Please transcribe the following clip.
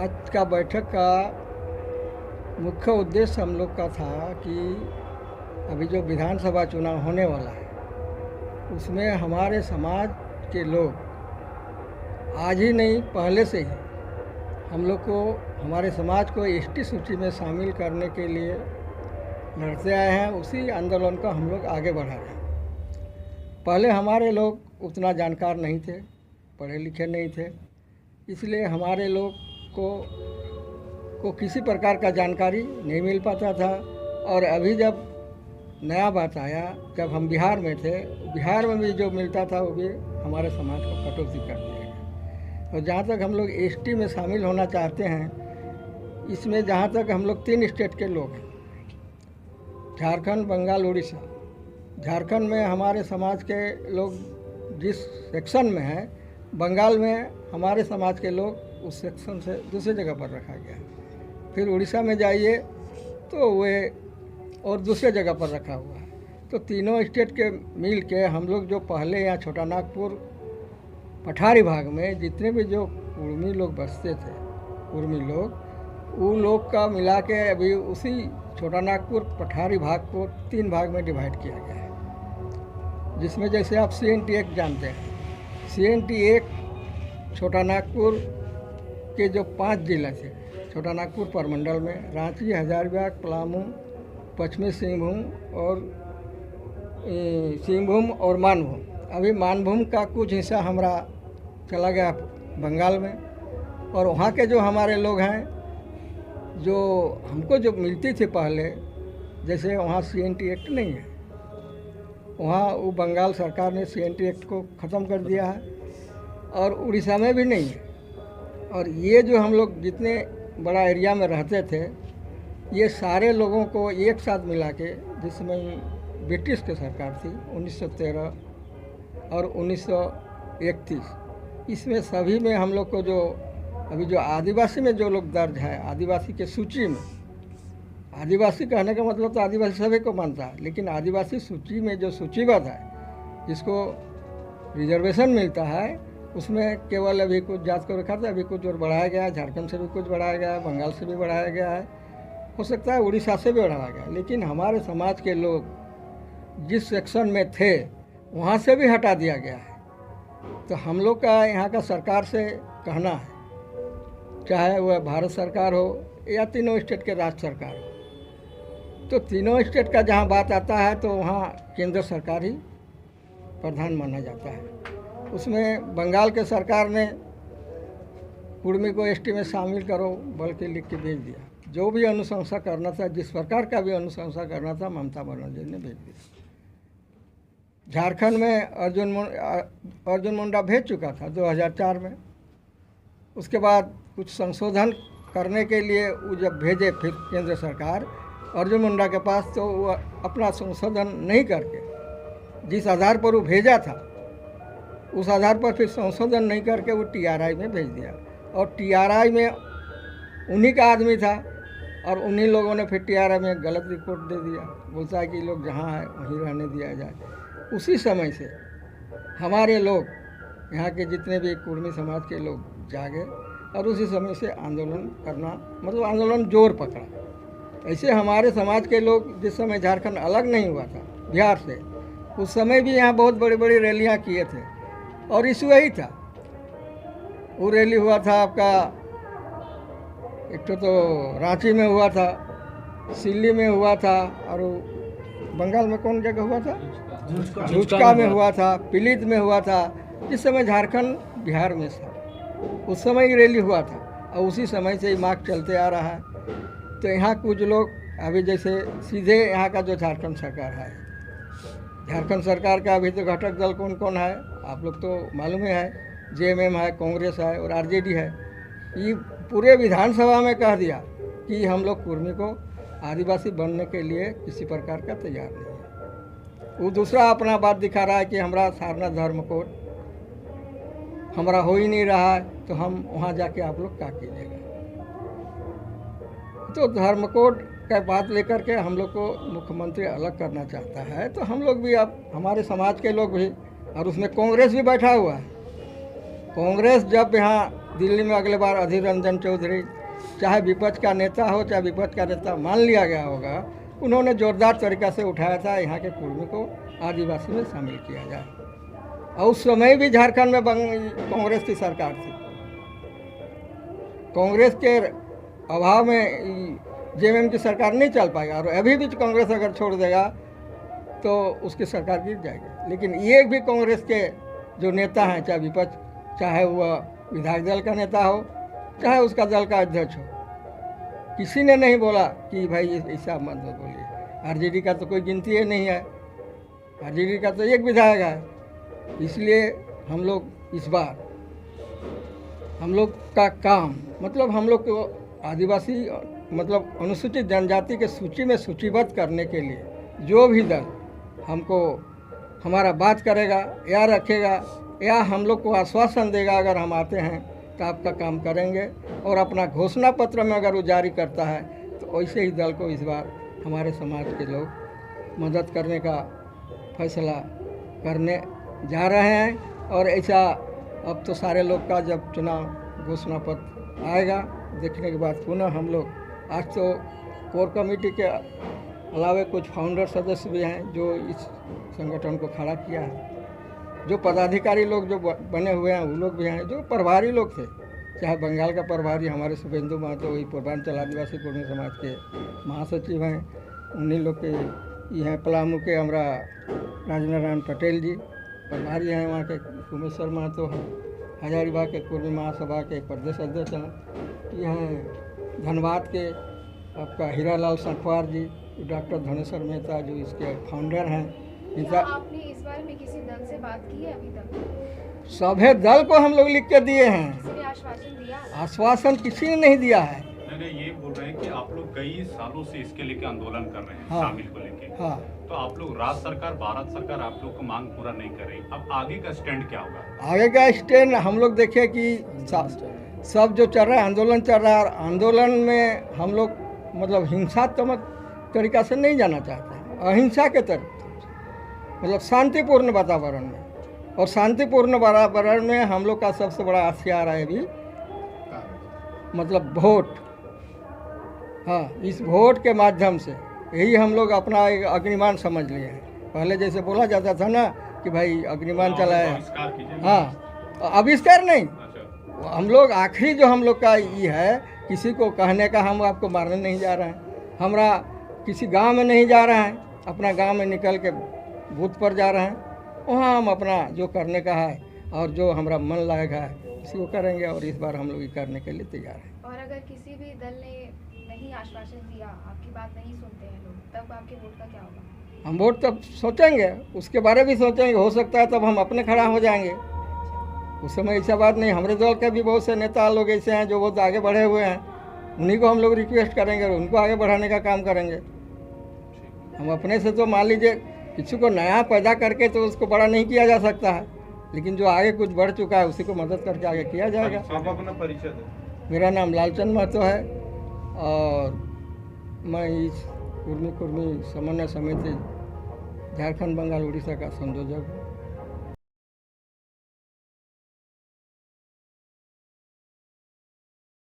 आज का बैठक का मुख्य उद्देश्य हम लोग का था कि अभी जो विधानसभा चुनाव होने वाला है उसमें हमारे समाज के लोग आज ही नहीं पहले से ही हम लोग को हमारे समाज को एसटी सूची में शामिल करने के लिए लड़ते आए हैं। उसी आंदोलन को हम लोग आगे बढ़ा रहे हैं। पहले हमारे लोग उतना जानकार नहीं थे, पढ़े लिखे नहीं थे, इसलिए हमारे लोग को किसी प्रकार का जानकारी नहीं मिल पाता था। और अभी जब नया बात आया, जब हम बिहार में थे, बिहार में भी जो मिलता था वो भी हमारे समाज को कटौती कर दिया गया। और जहाँ तक हम लोग एसटी में शामिल होना चाहते हैं, इसमें जहाँ तक हम लोग 3 स्टेट के लोग हैं, झारखंड, बंगाल, उड़ीसा। झारखंड में हमारे समाज के लोग जिस सेक्शन में हैं, बंगाल में हमारे समाज के लोग उस सेक्शन से दूसरी जगह पर रखा गया। फिर उड़ीसा में जाइए तो वे और दूसरे जगह पर रखा हुआ है। तो तीनों स्टेट के मिल के हम लोग जो पहले यहाँ छोटा नागपुर पठारी भाग में जितने भी जो कुर्मी लोग बसते थे, कुर्मी लोग, वो लोग का मिला के अभी उसी छोटा नागपुर पठारी भाग को 3 भाग में डिवाइड किया गया है। जिसमें जैसे आप CNT एक्ट जानते हैं, CNT एक्ट छोटा नागपुर के जो 5 जिले थे छोटा नागपुर परमंडल में, रांची, हजारीबाग, पलामू, पश्चिमी सिंहभूम और मानभूम। अभी मानभूम का कुछ हिस्सा हमारा चला गया बंगाल में। और वहाँ के जो हमारे लोग हैं, जो हमको जो मिलती थी पहले, जैसे वहाँ CNT एक्ट नहीं है, वहाँ वो बंगाल सरकार ने CNT एक्ट को ख़त्म कर दिया है। और उड़ीसा में भी नहीं है। और ये जो हम लोग जितने बड़ा एरिया में रहते थे, ये सारे लोगों को एक साथ मिला के, जिसमें ब्रिटिश की सरकार थी 1913 और 1931, इसमें सभी में हम लोग को जो अभी जो आदिवासी में जो लोग दर्ज है, आदिवासी के सूची में, आदिवासी कहने का मतलब तो आदिवासी सभी को मानता है, लेकिन आदिवासी सूची में जो सूचीबद्ध है, जिसको रिजर्वेशन मिलता है, उसमें केवल अभी कुछ जात को रखा था, अभी कुछ और बढ़ाया गया है। झारखंड से भी कुछ बढ़ाया गया है, बंगाल से भी बढ़ाया गया है, हो सकता है उड़ीसा से भी बढ़ाया गया। लेकिन हमारे समाज के लोग जिस सेक्शन में थे वहाँ से भी हटा दिया गया है। तो हम लोग का यहाँ का सरकार से कहना है, चाहे वह भारत सरकार हो या तीनों स्टेट के राज्य सरकार हो, तो तीनों स्टेट का जहाँ बात आता है तो वहाँ केंद्र सरकार ही प्रधान माना जाता है। उसमें बंगाल के सरकार ने कुर्मी को एसटी में शामिल करो बल्कि लिख के भेज दिया। जो भी अनुशंसा करना था, जिस प्रकार का भी अनुशंसा करना था, ममता बनर्जी ने भेज दिया। झारखंड में अर्जुन मुंडा भेज चुका था 2004 में। उसके बाद कुछ संशोधन करने के लिए वो जब भेजे फिर केंद्र सरकार अर्जुन मुंडा के पास, तो वो अपना संशोधन नहीं करके जिस आधार पर वो भेजा था उस आधार पर फिर संशोधन नहीं करके वो TRI में भेज दिया। और TRI में उन्हीं का आदमी था और उन्हीं लोगों ने फिर TRI में गलत रिपोर्ट दे दिया। बोलता है कि लोग जहाँ है वहीं रहने दिया जाए। उसी समय से हमारे लोग, यहाँ के जितने भी कुर्मी समाज के लोग जागे और उसी समय से आंदोलन करना, मतलब आंदोलन जोर पकड़ा। ऐसे हमारे समाज के लोग जिस समय झारखंड अलग नहीं हुआ था बिहार से, उस समय भी यहाँ बहुत बड़ी बड़ी रैलियाँ किए थे। और इशू यही था, वो रैली हुआ था आपका, एक तो रांची में हुआ था, सिल्ली में हुआ था, और बंगाल में कौन जगह हुआ था, झुचका में हुआ था, पिलीत में हुआ था। जिस समय झारखंड बिहार में था उस समय ही रैली हुआ था और उसी समय से ही मार्च चलते आ रहा है। तो यहाँ कुछ लोग अभी जैसे सीधे यहाँ का जो झारखंड सरकार है, झारखंड सरकार का अभी तो घटक दल कौन कौन है आप लोग तो मालूम ही है, JMM है, कांग्रेस है और RJD है। ये पूरे विधानसभा में कह दिया कि हम लोग कुर्मी को आदिवासी बनने के लिए किसी प्रकार का तैयार नहीं है। वो दूसरा अपना बात दिखा रहा है कि हमारा सारनाथ धर्म कोड हमारा हो ही नहीं रहा है, तो हम वहाँ जाके आप लोग क्या कीजिएगा। तो धर्म कोड का बात लेकर के हम लोग को मुख्यमंत्री अलग करना चाहता है। तो हम लोग भी, अब हमारे समाज के लोग भी, और उसमें कांग्रेस भी बैठा हुआ है। कांग्रेस जब यहाँ दिल्ली में अगले बार अधीर रंजन चौधरी, चाहे विपक्ष का नेता हो चाहे विपक्ष का नेता मान लिया गया होगा, उन्होंने जोरदार तरीक़ा से उठाया था यहाँ के कुर्मी को आदिवासी में शामिल किया जाए। और उस समय भी झारखंड में कांग्रेस की सरकार थी। कांग्रेस के अभाव में जेएमएम की सरकार नहीं चल पाएगा, और अभी भी कांग्रेस अगर छोड़ देगा तो उसकी सरकार गिर जाएगी। लेकिन एक भी कांग्रेस के जो नेता हैं, चाहे विपक्ष, चाहे वह विधायक दल का नेता हो, चाहे उसका दल का अध्यक्ष हो, किसी ने नहीं बोला कि भाई ऐसा मत बोलिए। आरजेडी का तो कोई गिनती ही नहीं है, आरजेडी का तो एक विधायक है। इसलिए हम लोग इस बार हम लोग का काम मतलब हम लोग को आदिवासी मतलब अनुसूचित जनजाति के सूची में सूचीबद्ध करने के लिए जो भी दल हमको हमारा बात करेगा या रखेगा या हम लोग को आश्वासन देगा अगर हम आते हैं तो आपका काम करेंगे, और अपना घोषणा पत्र में अगर वो जारी करता है तो वैसे ही दल को इस बार हमारे समाज के लोग मदद करने का फैसला करने जा रहे हैं। और ऐसा अब तो सारे लोग का जब चुनाव घोषणा पत्र आएगा, देखने के बाद पुनः हम लोग आज तो कोर कमेटी के अलावा कुछ फाउंडर सदस्य भी हैं जो इस संगठन को खड़ा किया है, जो पदाधिकारी लोग जो बने हुए हैं वो लोग भी हैं, जो प्रभारी लोग थे, चाहे बंगाल का प्रभारी हमारे शुभेंदु महतो, वही पूर्वांचल आदिवासी कुर्मी समाज के महासचिव हैं, उन्हीं लोग के ये हैं। पलामू के हमारा राजेंद्र नारायण पटेल जी प्रभारी हैं, वहाँ के कुमेश्वर महतो हैं, हजारीबाग के कुर्मी महासभा के प्रदेश अध्यक्ष हैं। ये हैं धनबाद के आपका हीरालाल संखवार जी, डॉक्टर धनेश्वर मेहता जो इसके फाउंडर हैं। क्या आपने इस बारे में किसी दल से बात की है अभी तक? सभी दल को हम लोग लिख के दिए हैं। किसी ने आश्वासन दिया? आश्वासन किसी ने नहीं दिया है। मैंने ये बोल रहे हैं कि आप लोग कई सालों से इसके लेके आंदोलन कर रहे हैं, हाँ, शामिल को लेके, हाँ, तो आप लोग राज्य सरकार, भारत सरकार आप लोग को मांग पूरा नहीं कर रही, अब आगे का स्टैंड क्या होगा? आगे का स्टैंड हम लोग देखें कि सब जो चल रहा है आंदोलन चल रहा है, और आंदोलन में हम लोग मतलब हिंसात्मक तरीका से नहीं जाना चाहते हैं, अहिंसा के तरफ मतलब शांतिपूर्ण वातावरण में। और शांतिपूर्ण वातावरण में हम लोग का सबसे बड़ा हथियार है अभी मतलब वोट। हाँ, इस वोट के माध्यम से यही हम लोग अपना एक अग्निमान समझ लिए हैं। पहले जैसे बोला जाता था ना कि भाई अग्निमान चला है, हाँ, आविष्कार नहीं, हम लोग आखिरी जो हम लोग का ये है, किसी को कहने का हम आपको मारने नहीं जा रहे हैं, हमरा किसी गांव में नहीं जा रहे हैं, अपना गांव में निकल के बूथ पर जा रहे हैं, वहाँ हम अपना जो करने का है और जो हमारा मन लायक है उसी को करेंगे, और इस बार हम लोग ये करने के लिए तैयार हैं। और अगर किसी भी दल ने नहीं आश्वासन दिया, आपकी बात नहीं सुनते हैं लोग, तब आपके वोट का क्या होगा? हम वोट तब सोचेंगे, उसके बारे में सोचेंगे, हो सकता है तब हम अपने खड़ा हो जाएंगे। उस समय ऐसा बात नहीं, हमारे दल के भी बहुत से नेता लोग ऐसे हैं जो बहुत आगे बढ़े हुए हैं, उन्हीं को हम लोग रिक्वेस्ट करेंगे और उनको आगे बढ़ाने का काम करेंगे। हम अपने से तो मान लीजिए किसी को नया पैदा करके तो उसको बड़ा नहीं किया जा सकता है, लेकिन जो आगे कुछ बढ़ चुका है उसी को मदद करके आगे किया जाएगा। आप अपना परिचय दें। मेरा नाम लालचंद महतो है और मैं इस कुर्मी समन्वय समिति झारखंड, बंगाल, उड़ीसा का संयोजक हूँ।